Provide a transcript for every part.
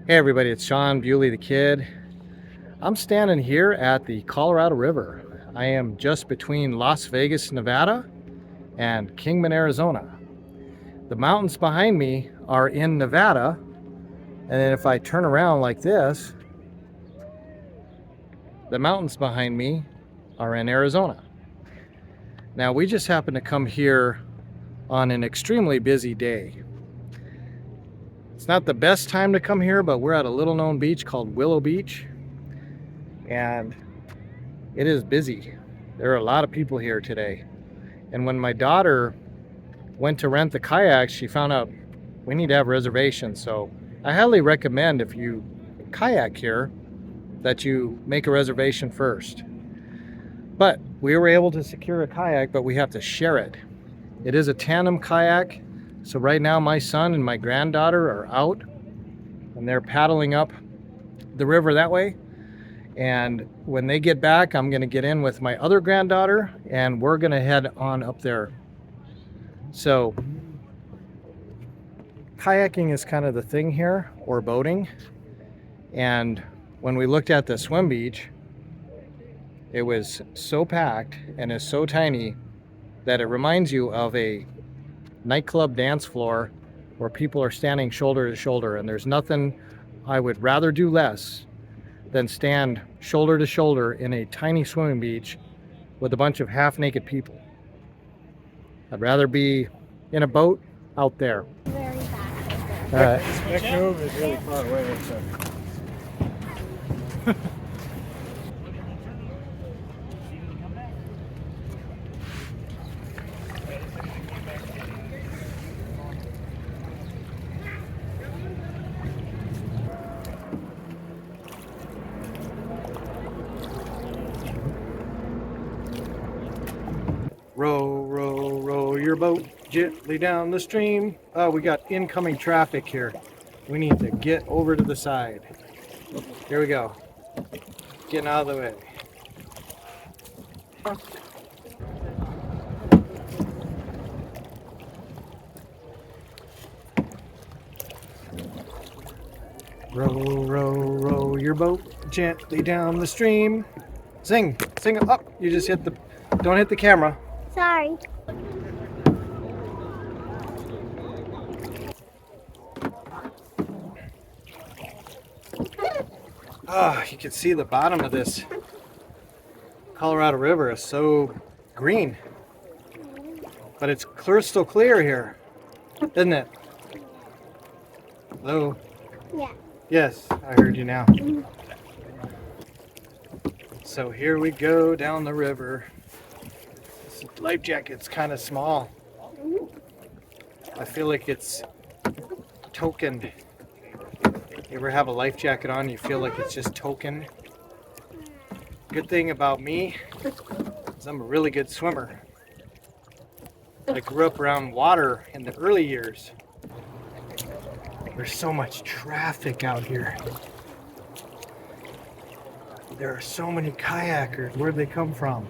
Hey everybody, it's Sean Bewley the Kid. I'm standing here at the Colorado River. I am just between Las Vegas, Nevada and Kingman, Arizona. The mountains behind me are in Nevada, and then if I turn around like this, the mountains behind me are in Arizona. Now we just happened to come here on an extremely busy day. It's not the best time to come here, but we're at a little known beach called Willow Beach, and it is busy. There are a lot of people here today. And when my daughter went to rent the kayaks, she found out we need to have reservations. So I highly recommend, if you kayak here, that you make a reservation first. But we were able to secure a kayak, but we have to share it. It is a tandem kayak. So right now my son and my granddaughter are out and they're paddling up the river that way. And when they get back, I'm going to get in with my other granddaughter and we're going to head on up there. So kayaking is kind of the thing here, or boating. And when we looked at the swim beach, it was so packed and is so tiny that it reminds you of a nightclub dance floor where people are standing shoulder to shoulder, and there's nothing I would rather do less than stand shoulder to shoulder in a tiny swimming beach with a bunch of half-naked people. I'd rather be in a boat out there. Very fast. All right. This next move is really far away. So. Row, row, row your boat gently down the stream. Oh, we got incoming traffic here. We need to get over to the side. Here we go. Getting out of the way. Row, row, row your boat gently down the stream. Sing. Single up. You just hit the. Don't hit the camera. Sorry. Oh, you can see the bottom of this Colorado River is so green. But it's crystal clear here, isn't it? Hello? Yeah. Yes, I heard you now. So here we go down the river. This life jacket's kind of small. I feel like it's tokened. You ever have a life jacket on, you feel like it's just token? Good thing about me is I'm a really good swimmer. I grew up around water in the early years. There's so much traffic out here. There are so many kayakers. Where'd they come from?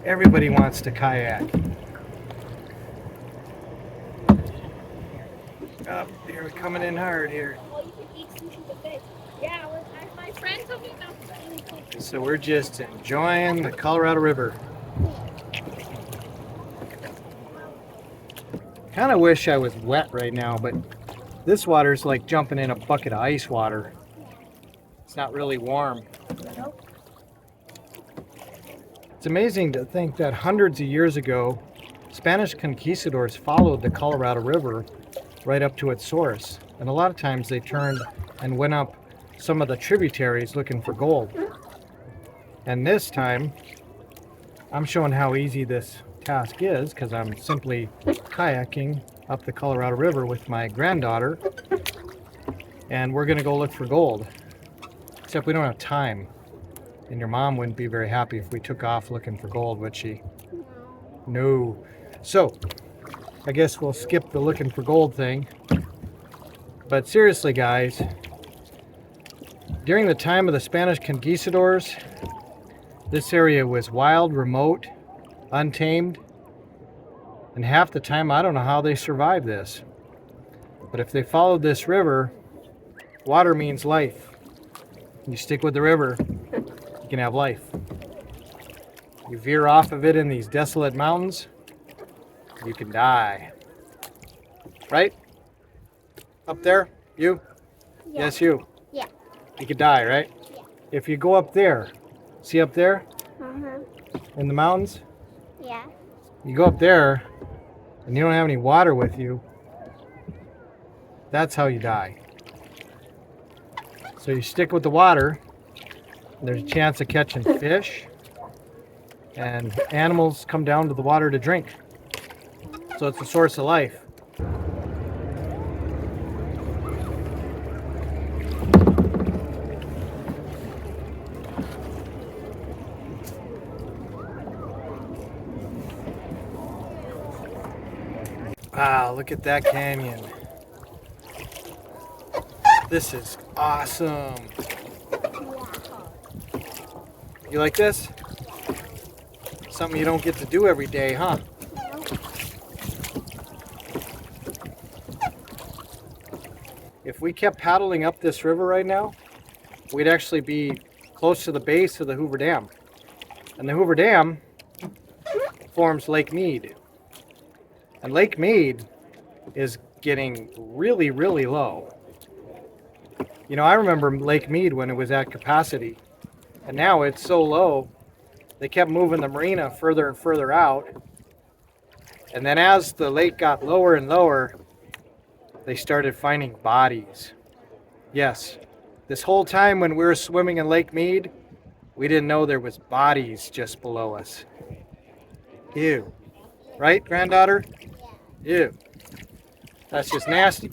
Everybody wants to kayak. Up here, we're coming in hard here. Oh, you can eat sushi buffet. Yeah, my friend told me about that. So we're just enjoying the Colorado River. Kind of wish I was wet right now, but this water's like jumping in a bucket of ice water. It's not really warm. It's amazing to think that hundreds of years ago, Spanish conquistadors followed the Colorado River right up to its source. And a lot of times they turned and went up some of the tributaries looking for gold. And this time, I'm showing how easy this task is because I'm simply kayaking up the Colorado River with my granddaughter. And we're gonna go look for gold. Except we don't have time. And your mom wouldn't be very happy if we took off looking for gold, would she? No. So, I guess we'll skip the looking for gold thing. But seriously, guys, during the time of the Spanish conquistadors, this area was wild, remote, untamed, and half the time I don't know how they survived this. But if they followed this river, water means life. You stick with the river, you can have life. You veer off of it in these desolate mountains, you can die. Right? Up there? You? Yeah. Yes, you. Yeah. You could die, right? Yeah. If you go up there, see up there Uh-huh. in the mountains? Yeah. You go up there and you don't have any water with you, that's how you die. So you stick with the water, there's a chance of catching fish, and animals come down to the water to drink. So it's a source of life. Wow, look at that canyon. This is awesome. You like this? Something you don't get to do every day, huh? If we kept paddling up this river right now, we'd actually be close to the base of the Hoover Dam. And the Hoover Dam forms Lake Mead. And Lake Mead is getting really, really low. You know, I remember Lake Mead when it was at capacity. And now it's so low, they kept moving the marina further and further out. And then as the lake got lower and lower, they started finding bodies. Yes, this whole time when we were swimming in Lake Mead, we didn't know there was bodies just below us. Ew. Right, granddaughter? Ew. That's just nasty.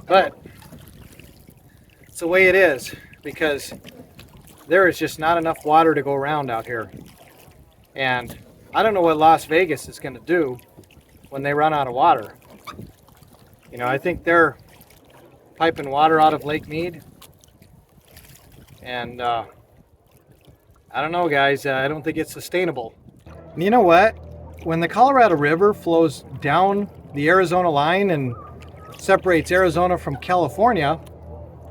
But it's the way it is because there is just not enough water to go around out here. And I don't know what Las Vegas is going to do when they run out of water. You know, I think they're piping water out of Lake Mead. And I don't know, guys. I don't think it's sustainable. And you know what? When the Colorado River flows down the Arizona line and separates Arizona from California,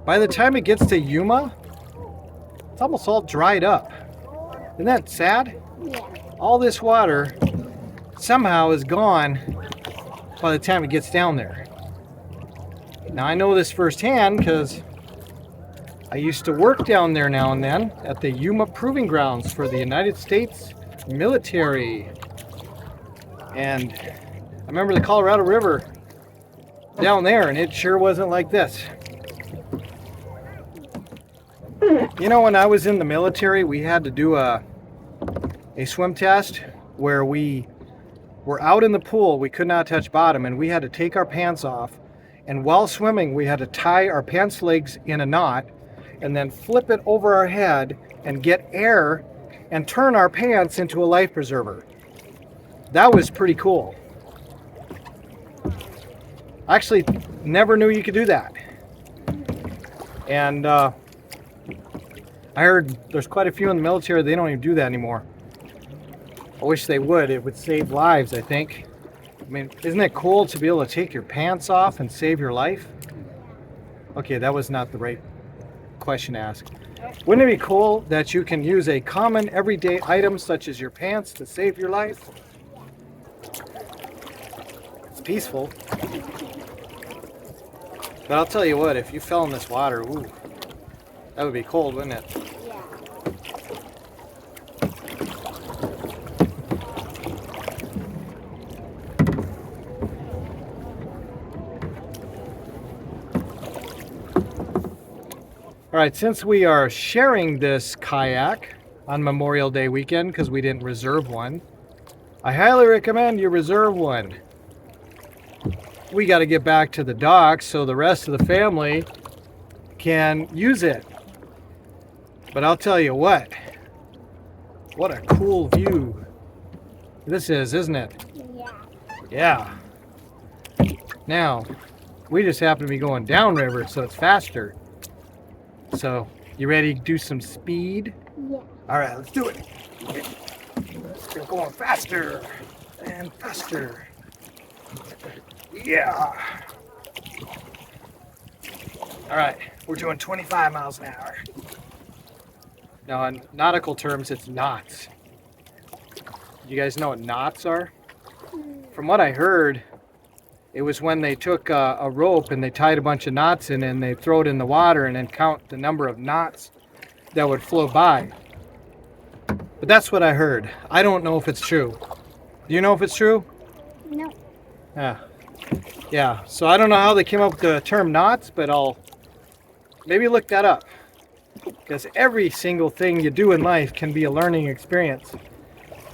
By the time it gets to Yuma, it's almost all dried up. Isn't that sad? Yeah. All this water somehow is gone by the time it gets down there. Now I know this firsthand because I used to work down there now and then at the Yuma Proving Grounds for the United States military. And I remember the Colorado River down there, and it sure wasn't like this. You know, when I was in the military, we had to do a swim test where we were out in the pool. We could not touch bottom, and we had to take our pants off. And while swimming, we had to tie our pants legs in a knot and then flip it over our head and get air and turn our pants into a life preserver. That was pretty cool. I actually never knew you could do that. And I heard there's quite a few in the military, they don't even do that anymore. I wish they would. It would save lives, I think. I mean, isn't it cool to be able to take your pants off and save your life? Okay, that was not the right question to ask. Wouldn't it be cool that you can use a common everyday item such as your pants to save your life? It's peaceful. But I'll tell you what, if you fell in this water, ooh, that would be cold, wouldn't it? Yeah. All right, since we are sharing this kayak on Memorial Day weekend because we didn't reserve one, I highly recommend you reserve one. We got to get back to the docks so the rest of the family can use it. But I'll tell you what a cool view this is, isn't it? Yeah. Yeah. Now, we just happen to be going downriver, so it's faster. So, you ready to do some speed? Yeah. All right, let's do it. We're going faster and faster. Yeah. All right, we're doing 25 miles an hour. Now, in nautical terms, it's knots. You guys know what knots are? From what I heard, it was when they took a rope and they tied a bunch of knots in it and they throw it in the water and then count the number of knots that would flow by. But that's what I heard. I don't know if it's true. Do you know if it's true? No. Yeah, so I don't know how they came up with the term knots, but I'll maybe look that up. Because every single thing you do in life can be a learning experience.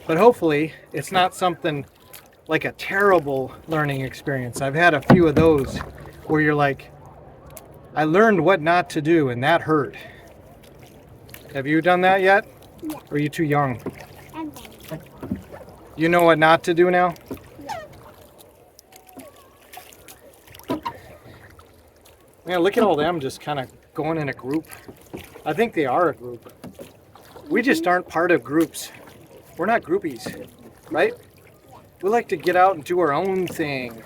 But hopefully, it's not something like a terrible learning experience. I've had a few of those where you're like, I learned what not to do and that hurt. Have you done that yet? Yeah. Or are you too young? I'm fine. You know what not to do now? Yeah, look at all them just kind of going in a group. I think they are a group. We just aren't part of groups. We're not groupies, right? We like to get out and do our own thing.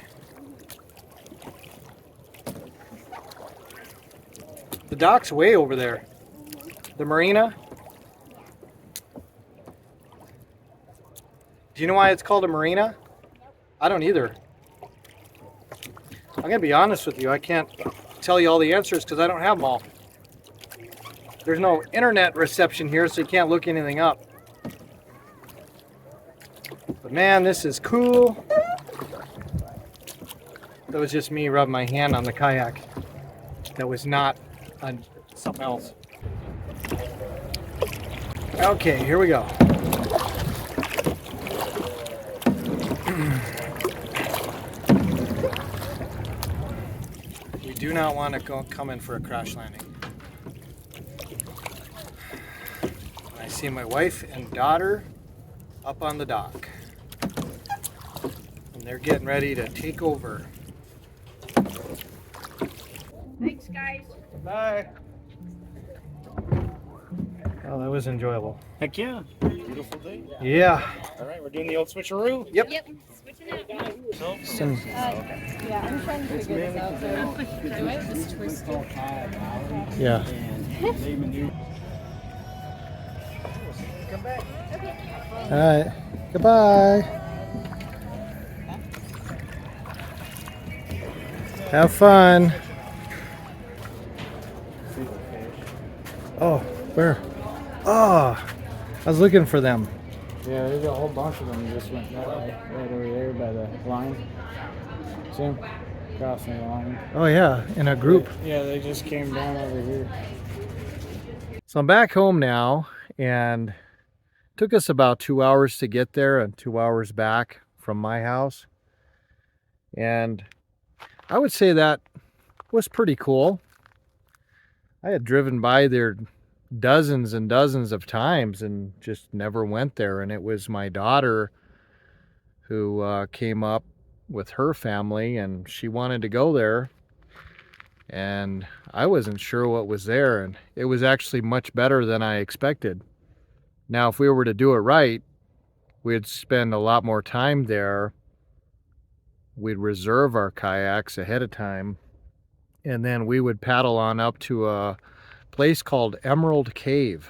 The dock's way over there. The marina. Do you know why it's called a marina? I don't either. I'm going to be honest with you. I can't tell you all the answers because I don't have them all. There's no internet reception here, so you can't look anything up. But man, this is cool. That was just me rubbing my hand on the kayak. That was not on something else. Okay, here we go. We do not want to come in for a crash landing. I see my wife and daughter up on the dock. And they're getting ready to take over. Thanks, guys. Bye. Oh, that was enjoyable. Heck yeah. Beautiful day. Yeah. All right, we're doing the old switcheroo. Yep. Yep. Switch Some, Yeah, I'm trying to figure this out. So I might just twist it. yeah. All right. Goodbye. Have fun. Oh, where? Oh, I was looking for them. Yeah, there's a whole bunch of them just went that way, right over there by the line. See them? Crossing the line. Oh yeah, in a group. Yeah, they just came down over here. So I'm back home now, and it took us about 2 hours to get there and 2 hours back from my house. And I would say that was pretty cool. I had driven by there dozens and dozens of times and just never went there. And it was my daughter who came up with her family, and she wanted to go there. And I wasn't sure what was there, and it was actually much better than I expected. Now, if we were to do it right, we'd spend a lot more time there. We'd reserve our kayaks ahead of time, and then we would paddle on up to a place called Emerald Cave.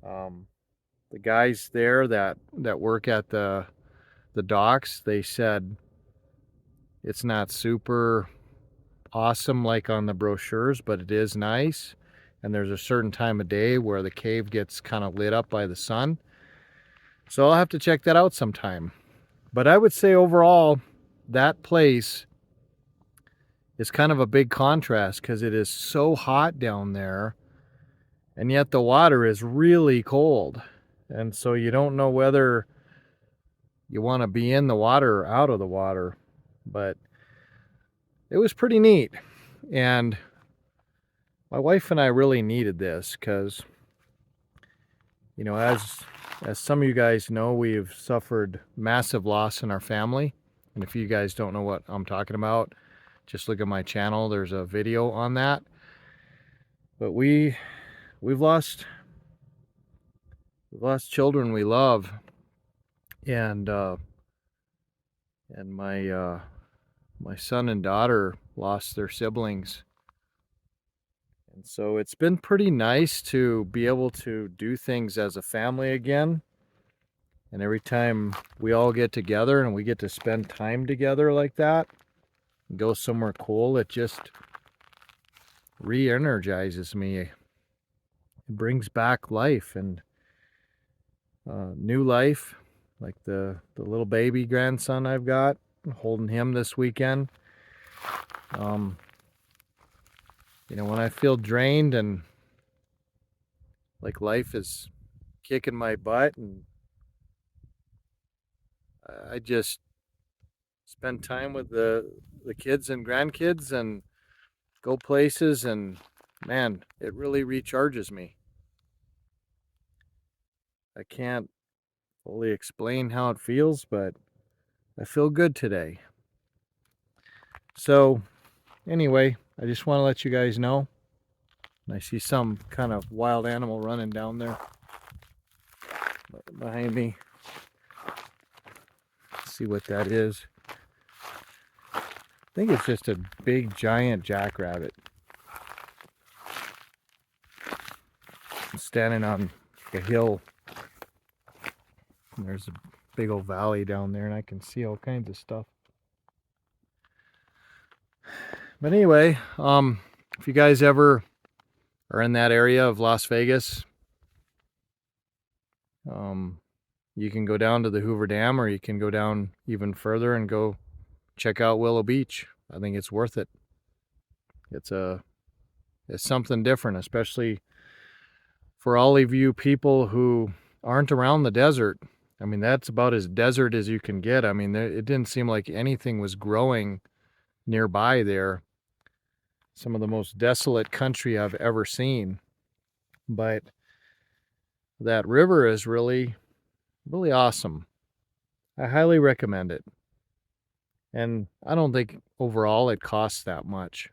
The guys there that work at the docks, they said it's not super awesome like on the brochures, but it is nice. And there's a certain time of day where the cave gets kind of lit up by the sun. So I'll have to check that out sometime. But I would say overall, that place is kind of a big contrast because it is so hot down there, and yet the water is really cold. And so you don't know whether you want to be in the water or out of the water. But it was pretty neat. And my wife and I really needed this because, you know, as some of you guys know, we've suffered massive loss in our family. And if you guys don't know what I'm talking about, just look at my channel. There's a video on that. But we've lost children we love, and my son and daughter lost their siblings. And so it's been pretty nice to be able to do things as a family again. And every time we all get together and we get to spend time together like that, and go somewhere cool, it just re-energizes me. It brings back life and new life, like the little baby grandson I've got. I'm holding him this weekend. You know, when I feel drained and like life is kicking my butt, and I just spend time with the kids and grandkids and go places, and man, it really recharges me. I can't fully explain how it feels, but I feel good today. So anyway, I just want to let you guys know. I see some kind of wild animal running down there behind me. Let's see what that is. I think it's just a big giant jackrabbit. I'm standing on a hill, and there's a big old valley down there, and I can see all kinds of stuff. But anyway, if you guys ever are in that area of Las Vegas, you can go down to the Hoover Dam, or you can go down even further and go check out Willow Beach. I think it's worth it. It's something different, especially for all of you people who aren't around the desert. I mean, that's about as desert as you can get. I mean, it didn't seem like anything was growing nearby there. Some of the most desolate country I've ever seen. But that river is really, really awesome. I highly recommend it. And I don't think overall it costs that much.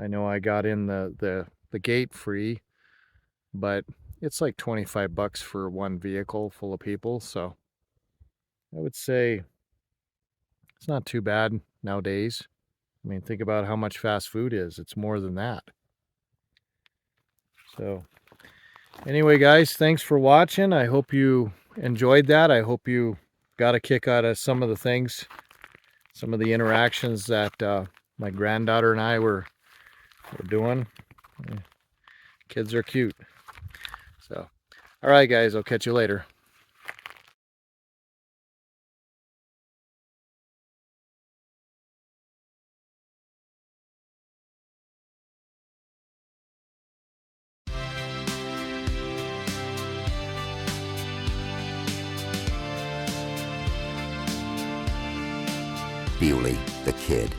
I know I got in the gate free, but it's like $25 for one vehicle full of people. So I would say It's not too bad nowadays. I mean, think about how much fast food is. It's more than that. So anyway, guys, thanks for watching. I hope you enjoyed that. I hope you got a kick out of some of the things, some of the interactions that my granddaughter and I were doing. Kids are cute. So, all right, guys, I'll catch you later. Bewley, the kid.